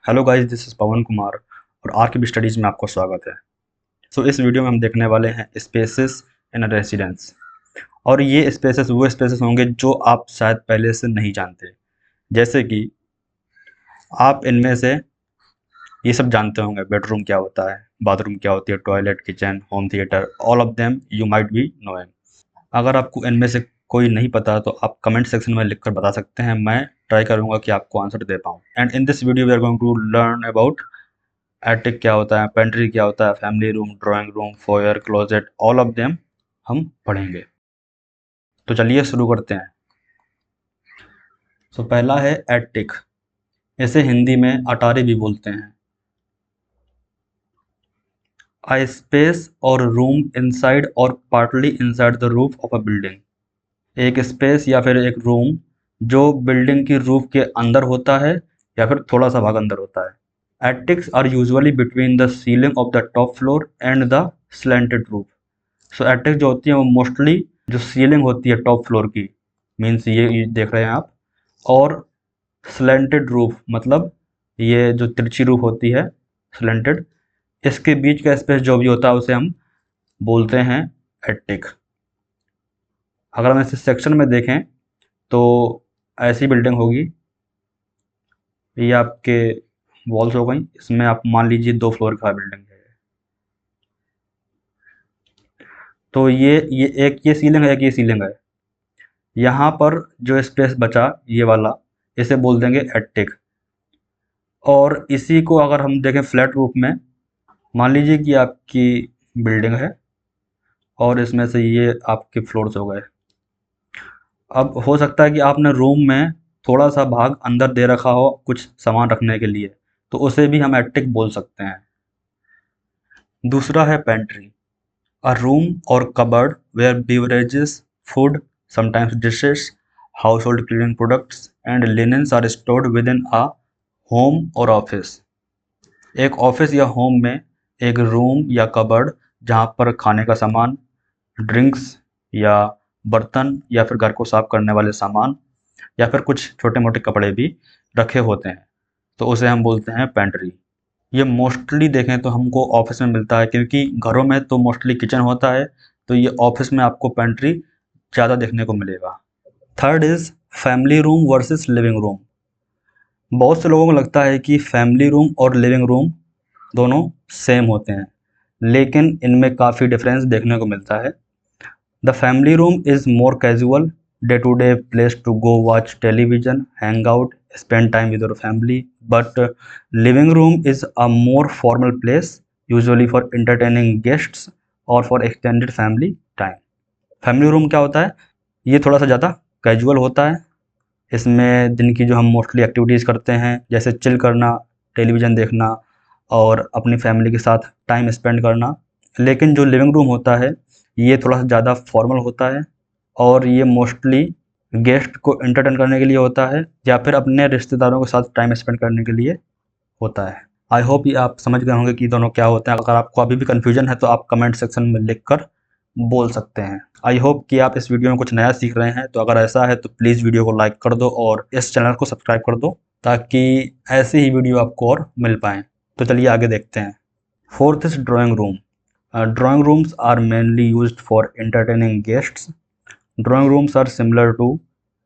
Hello guys, this is पवन कुमार और आर्किब studies में आपको स्वागत है। इस वीडियो में हम देखने वाले हैं स्पेसेस इन अ रेसिडेंस। और ये स्पेसेस वो स्पेसेस होंगे जो आप शायद पहले से नहीं जानते। जैसे कि आप इनमें से ये सब जानते होंगे, बेडरूम क्या होता है, बाथरूम क्या होती है, toilet, kitchen, home theatre, all of them you might be knowing. अगर आपको इनमें से कोई नहीं पता तो आप कमेंट सेक्शन में लिखकर बता सकते हैं। मैं ट्राई करूंगा कि आपको आंसर दे पाऊँ। And in this video we are going to learn about attic क्या होता है, पेंट्री क्या होता है, family room, drawing room, foyer, closet, all of them हम पढ़ेंगे। तो चलिए शुरू करते हैं। पहला है एटिक। इसे हिंदी में अटारी भी बोलते हैं। अ स्पेस और रूम इनसाइड और partly inside the roof of a building. एक स्पेस या फिर एक रूम जो बिल्डिंग की रूफ के अंदर होता है या फिर थोड़ा सा भाग अंदर होता है। Attics are usually between the ceiling of the top floor and the slanted roof. Attic जो होती है वो मोस्टली जो सीलिंग होती है टॉप फ्लोर की, मीन्स ये देख रहे हैं आप, और स्लैंटेड रूफ मतलब ये जो तिरछी रूफ होती है स्लैंटेड, इसके बीच का स्पेस जो भी होता है उसे हम बोलते हैं एटिक। अगर हम इसे सेक्शन में देखें तो ऐसी बिल्डिंग होगी, ये आपके वॉल्स हो गई, इसमें आप मान लीजिए 2 फ्लोर का बिल्डिंग है। तो ये एक ये सीलिंग है, एक ये सीलिंग है। यहाँ पर जो स्पेस बचा ये वाला, इसे बोल देंगे एटिक। और इसी को अगर हम देखें फ्लैट रूफ में, मान लीजिए कि आपकी बिल्डिंग है और इसमें से ये आपके फ्लोर्स हो गए। अब हो सकता है कि आपने रूम में थोड़ा सा भाग अंदर दे रखा हो कुछ सामान रखने के लिए, तो उसे भी हम एटिक बोल सकते हैं। दूसरा है pantry. A room or cupboard where beverages, food, sometimes dishes, household cleaning products, and linens are stored within a home or office. एक ऑफिस या होम में एक रूम या कबर्ड जहाँ पर खाने का सामान, ड्रिंक्स या बर्तन या फिर घर को साफ करने वाले सामान या फिर कुछ छोटे मोटे कपड़े भी रखे होते हैं, तो उसे हम बोलते हैं पेंट्री। ये मोस्टली देखें तो हमको ऑफिस में मिलता है, क्योंकि घरों में तो मोस्टली किचन होता है, तो ये ऑफिस में आपको पेंट्री ज़्यादा देखने को मिलेगा। Third is family room versus living room. बहुत से लोगों को लगता है कि फैमिली रूम और लिविंग रूम दोनों सेम होते हैं, लेकिन इनमें काफ़ी डिफरेंस देखने को मिलता है। The family room is more casual, day to day place to go watch television, hang out, spend time with your family. But living room is a more formal place, usually for entertaining guests or for extended family time. Family room क्या होता है, ये थोड़ा सा ज़्यादा casual होता है। इसमें दिन की जो हम मोस्टली एक्टिविटीज़ करते हैं जैसे चिल करना, टेलीविज़न देखना और अपनी फैमिली के साथ टाइम स्पेंड करना। लेकिन जो लिविंग रूम होता है ये थोड़ा सा ज़्यादा फॉर्मल होता है और ये मोस्टली गेस्ट को एंटरटेन करने के लिए होता है या फिर अपने रिश्तेदारों के साथ टाइम स्पेंड करने के लिए होता है। आई होप ये आप समझ गए होंगे कि दोनों क्या होते हैं। अगर आपको अभी भी कन्फ्यूजन है तो आप कमेंट सेक्शन में लिखकर बोल सकते हैं। आई होप कि आप इस वीडियो में कुछ नया सीख रहे हैं। तो अगर ऐसा है तो प्लीज़ वीडियो को लाइक कर दो और इस चैनल को सब्सक्राइब कर दो ताकि ऐसी ही वीडियो आपको और मिल पाएँ। तो चलिए आगे देखते हैं। Fourth is drawing room. Drawing rooms are mainly used for entertaining guests. Drawing rooms are similar to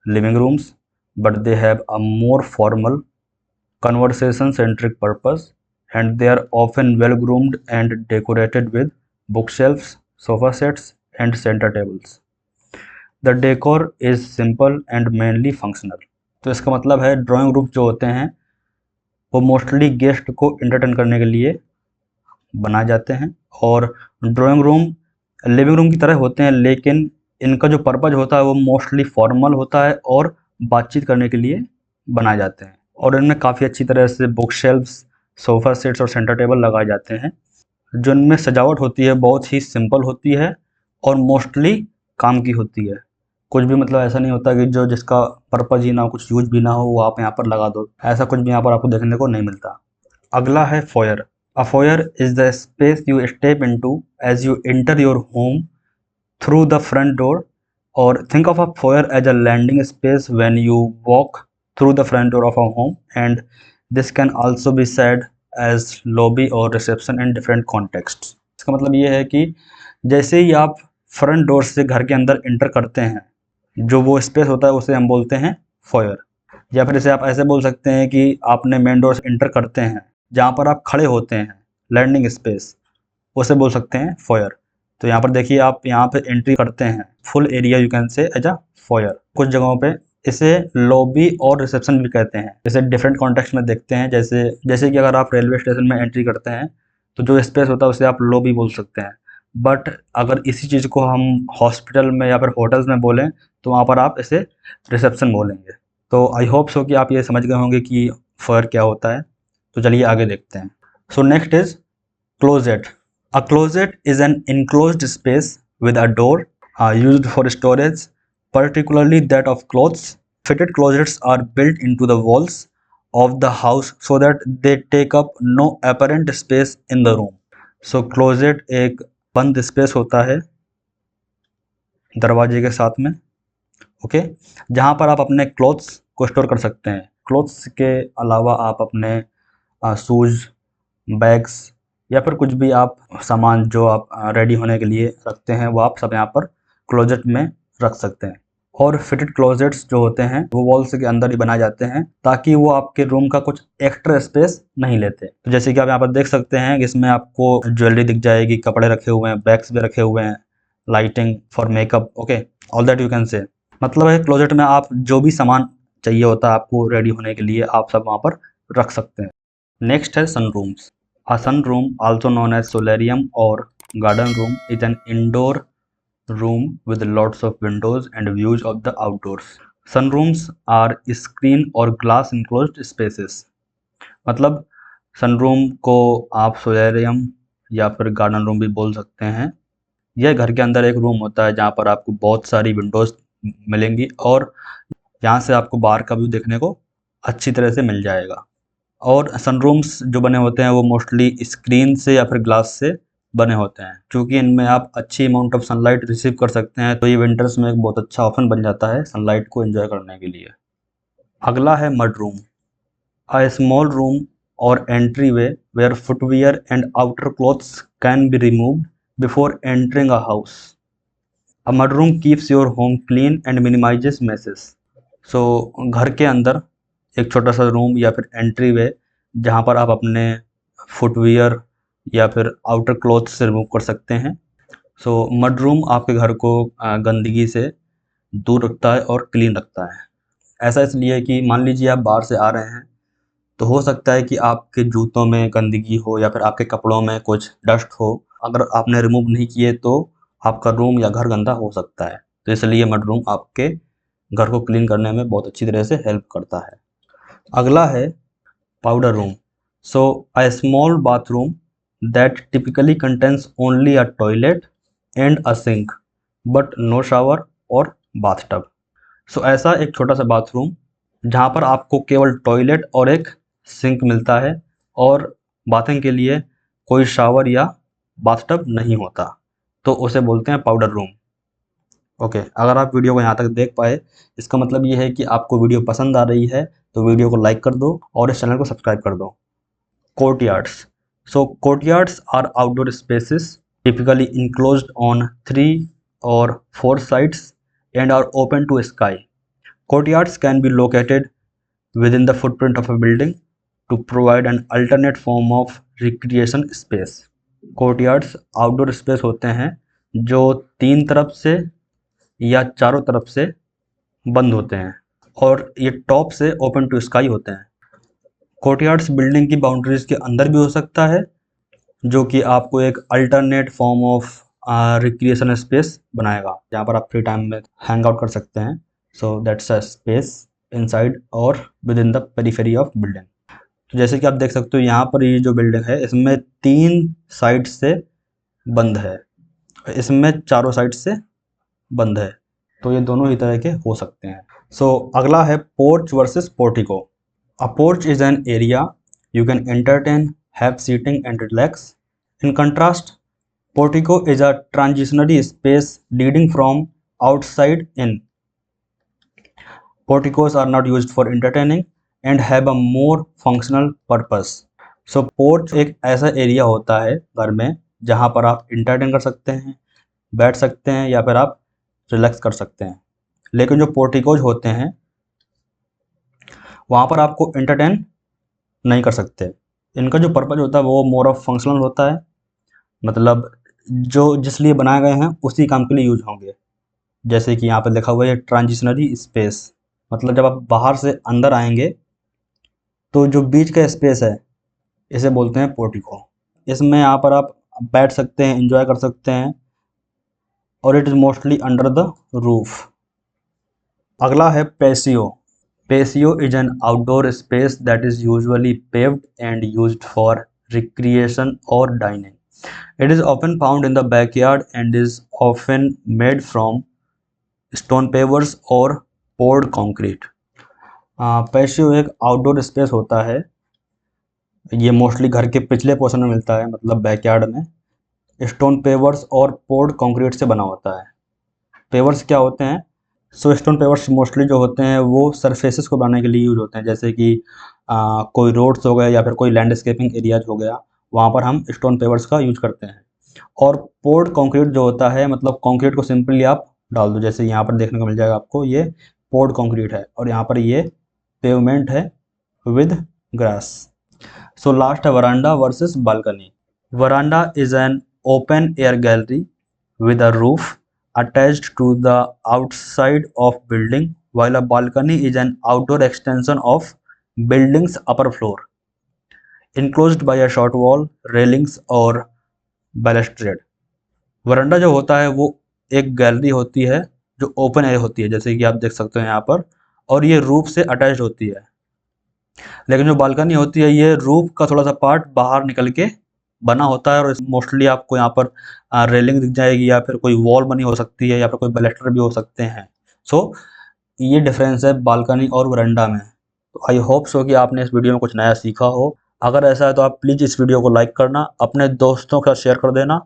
living rooms, but they have a more formal, conversation-centric purpose, and they are often well-groomed and decorated with bookshelves, sofa sets, and center tables. The decor is simple and mainly functional. तो इसका मतलब है drawing room जो होते हैं वो mostly guest को entertain करने के लिए बनाए जाते हैं, और ड्राइंग रूम लिविंग रूम की तरह होते हैं, लेकिन इनका जो पर्पज़ होता है वो मोस्टली फॉर्मल होता है और बातचीत करने के लिए बनाए जाते हैं। और इनमें काफ़ी अच्छी तरह से बुक शेल्फ्स, सोफ़ा सेट्स और सेंटर टेबल लगाए जाते हैं। जो इनमें सजावट होती है बहुत ही सिंपल होती है और मोस्टली काम की होती है। कुछ भी मतलब ऐसा नहीं होता कि जो जिसका पर्पज़ ही ना हो, कुछ यूज भी ना हो, वो आप यहाँ पर लगा दो, ऐसा कुछ भी यहाँ पर आपको देखने को नहीं मिलता। अगला है foyer. A foyer is the space you step into as you enter your home through the front door, or think of a foyer as a landing space when you walk through the front door of a home, and this can also be said as lobby और reception in different context. इसका मतलब ये है कि जैसे ही आप front door से घर के अंदर इंटर करते हैं, जो वो स्पेस होता है उसे हम बोलते हैं फॉयर। या फिर इसे आप ऐसे बोल सकते हैं कि आपने मेन डोर से इंटर करते हैं, जहाँ पर आप खड़े होते हैं, लैंडिंग स्पेस, उसे बोल सकते हैं फॉयर। तो यहाँ पर देखिए, आप यहाँ पे एंट्री करते हैं, full area you can say as a foyer. कुछ जगहों पे इसे लॉबी और रिसेप्शन भी कहते हैं। इसे डिफरेंट कॉन्टेक्स्ट में देखते हैं, जैसे कि अगर आप रेलवे स्टेशन में एंट्री करते हैं तो जो स्पेस होता है उसे आप लॉबी बोल सकते हैं। बट अगर इसी चीज़ को हम हॉस्पिटल में या फिर होटल्स में बोलें तो वहाँ पर आप इसे रिसेप्शन बोलेंगे। तो आई होप सो कि आप ये समझ गए होंगे कि फॉयर क्या होता है। तो चलिए आगे देखते हैं। So next is closet. A closet is an enclosed space with a door used for storage, particularly that of clothes. Fitted closets are built into the walls of the house so that they take up no apparent space in the room. So closet एक बंद space होता है दरवाजे के साथ में, okay, जहाँ पर आप अपने क्लोथ्स को स्टोर कर सकते हैं। क्लोथ्स के अलावा आप अपने शूज़, बैग्स या फिर कुछ भी आप सामान जो आप रेडी होने के लिए रखते हैं, वो आप सब यहाँ पर क्लोजेट में रख सकते हैं। और फिटेड क्लोजेट्स जो होते हैं वो वॉल्स के अंदर ही बनाए जाते हैं ताकि वो आपके रूम का कुछ एक्स्ट्रा स्पेस नहीं लेते। तो जैसे कि आप यहाँ पर देख सकते हैं, इसमें आपको ज्वेलरी दिख जाएगी, कपड़े रखे हुए हैं, बैग्स भी रखे हुए हैं, lighting for makeup, okay, all that you can से। मतलब है क्लोजेट में आप जो भी सामान चाहिए होता है आपको रेडी होने के लिए, आप सब वहाँ पर रख सकते हैं। नेक्स्ट है सनरूम्स। A sunroom, also known as solarium or garden room, is an indoor room with lots of windows and views of the outdoors. Sunrooms are screen or glass enclosed spaces. मतलब सनरूम को आप सोलेरियम या फिर garden room भी बोल सकते हैं। यह घर के अंदर एक रूम होता है जहाँ पर आपको बहुत सारी विंडोज़ मिलेंगी और यहाँ से आपको बाहर का व्यू देखने को अच्छी तरह से मिल जाएगा। और सनरूम्स जो बने होते हैं वो मोस्टली स्क्रीन से या फिर ग्लास से बने होते हैं, क्योंकि इनमें आप अच्छी अमाउंट ऑफ सनलाइट रिसीव कर सकते हैं। तो ये विंटर्स में एक बहुत अच्छा ऑप्शन बन जाता है सनलाइट को एंजॉय करने के लिए। अगला है mud room. A small room or entryway where footwear and outer clothes can be removed before entering a house. A mud room keeps your home clean and minimises messes. So घर के अंदर एक छोटा सा room या फिर entry वे जहाँ पर आप अपने फुटवियर या फिर आउटर क्लॉथ से रिमूव कर सकते हैं। सो मड रूम आपके घर को गंदगी से दूर रखता है और क्लीन रखता है। ऐसा इसलिए कि मान लीजिए आप बाहर से आ रहे हैं तो हो सकता है कि आपके जूतों में गंदगी हो या फिर आपके कपड़ों में कुछ डस्ट हो। अगर आपने रिमूव नहीं किए तो आपका रूम या घर गंदा हो सकता है। तो इसलिए मड रूम आपके घर को क्लीन करने में बहुत अच्छी तरह से हेल्प करता है। अगला है powder room. So a small bathroom that typically contains only a toilet and a sink but no shower और बाथटब। सो ऐसा एक छोटा सा बाथरूम जहाँ पर आपको केवल टॉयलेट और एक सिंक मिलता है और बाथिंग के लिए कोई शावर या बाथटब नहीं होता, तो उसे बोलते हैं पाउडर रूम। ओके, अगर आप वीडियो को यहाँ तक देख पाए, इसका मतलब ये है कि आपको वीडियो पसंद आ रही है, तो वीडियो को लाइक कर दो और इस चैनल को सब्सक्राइब कर दो। Courtyards. So courtyards are outdoor spaces typically enclosed on 3 or 4 sides and are open to sky. Courtyards can be located within the footprint of a building to provide an alternate form of recreation space. Courtyards outdoor space होते हैं जो 3 तरफ से या चारों तरफ से बंद होते हैं और ये टॉप से ओपन टू स्काई होते हैं। कोर्टयार्ड्स बिल्डिंग की बाउंड्रीज के अंदर भी हो सकता है, जो कि आपको एक alternate form of recreation space बनाएगा, जहाँ पर आप फ्री टाइम में हैंग आउट कर सकते हैं। So that's a space inside or within the periphery of building. तो जैसे कि आप देख सकते हो, यहाँ पर ये जो बिल्डिंग है इसमें 3 साइड से बंद है, इसमें चारों साइड से बंद है, तो ये दोनों ही तरह के हो सकते हैं। सो अगला है porch versus portico. A porch is an area you can entertain, have seating and relax. In contrast, portico is a transitionary space leading from outside in. Porticos are not used for entertaining and have a more functional purpose. So porch एक ऐसा area होता है घर में जहाँ पर आप entertain कर सकते हैं, बैठ सकते हैं या फिर आप रिलैक्स कर सकते हैं। लेकिन जो पोर्टिकोज होते हैं वहाँ पर आपको इंटरटेन नहीं कर सकते। इनका जो पर्पज होता है वो मोर ऑफ फंक्शनल होता है, मतलब जो जिस लिए बनाए गए हैं उसी काम के लिए यूज होंगे। जैसे कि यहाँ पर लिखा हुआ है ट्रांजिशनरी स्पेस, मतलब जब आप बाहर से अंदर आएंगे तो जो बीच का स्पेस है इसे बोलते हैं पोर्टिको। इसमें यहाँ पर आप बैठ सकते हैं, एंजॉय कर सकते हैं, और it is mostly under the roof. अगला है पेसियो। पेसियो is an outdoor space that is usually paved and used for recreation और dining. It is often found in the backyard and is often made from stone pavers or poured concrete. पैशियो एक outdoor space होता है, ये mostly घर के पिछले portion में मिलता है, मतलब बैकयार्ड में। स्टोन पेवर्स और पोर्ड कंक्रीट से बना होता है। पेवर्स क्या होते हैं? स्टोन पेवर्स मोस्टली जो होते हैं वो सरफेसेस को बनाने के लिए यूज होते हैं, जैसे कि कोई रोड्स हो गए या फिर कोई लैंडस्केपिंग एरियाज हो गया, वहाँ पर हम स्टोन पेवर्स का यूज करते हैं। और पोर्ड कंक्रीट जो होता है, मतलब कंक्रीट को सिंपली आप डाल दो, जैसे यहाँ पर देखने को मिल जाएगा आपको, ये पोर्ड कंक्रीट है और यहाँ पर ये पेवमेंट है विद ग्रास। सो लास्ट है veranda versus balcony. Veranda is an open air gallery with a roof attached to the outside of building, while a balcony is an outdoor extension of building's upper floor, enclosed by a short wall, railings or balustrade. वरांडा जो होता है वो एक gallery होती है जो open air होती है, जैसे कि आप देख सकते हैं यहाँ पर, और ये रूफ से अटैच होती है। लेकिन जो बालकनी होती है ये रूफ का थोड़ा सा पार्ट बाहर निकल के बना होता है, और मोस्टली आपको यहाँ पर रेलिंग दिख जाएगी या फिर कोई वॉल बनी हो सकती है या फिर कोई बैलेस्टर भी हो सकते हैं। सो ये डिफरेंस है बालकनी और वरांडा में। तो आई होप सो कि आपने इस वीडियो में कुछ नया सीखा हो। अगर ऐसा है तो आप प्लीज़ इस वीडियो को लाइक करना, अपने दोस्तों के साथ शेयर कर देना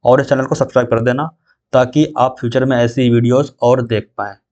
और इस चैनल को सब्सक्राइब कर देना, ताकि आप फ्यूचर में ऐसी वीडियोज़ और देख पाएँ।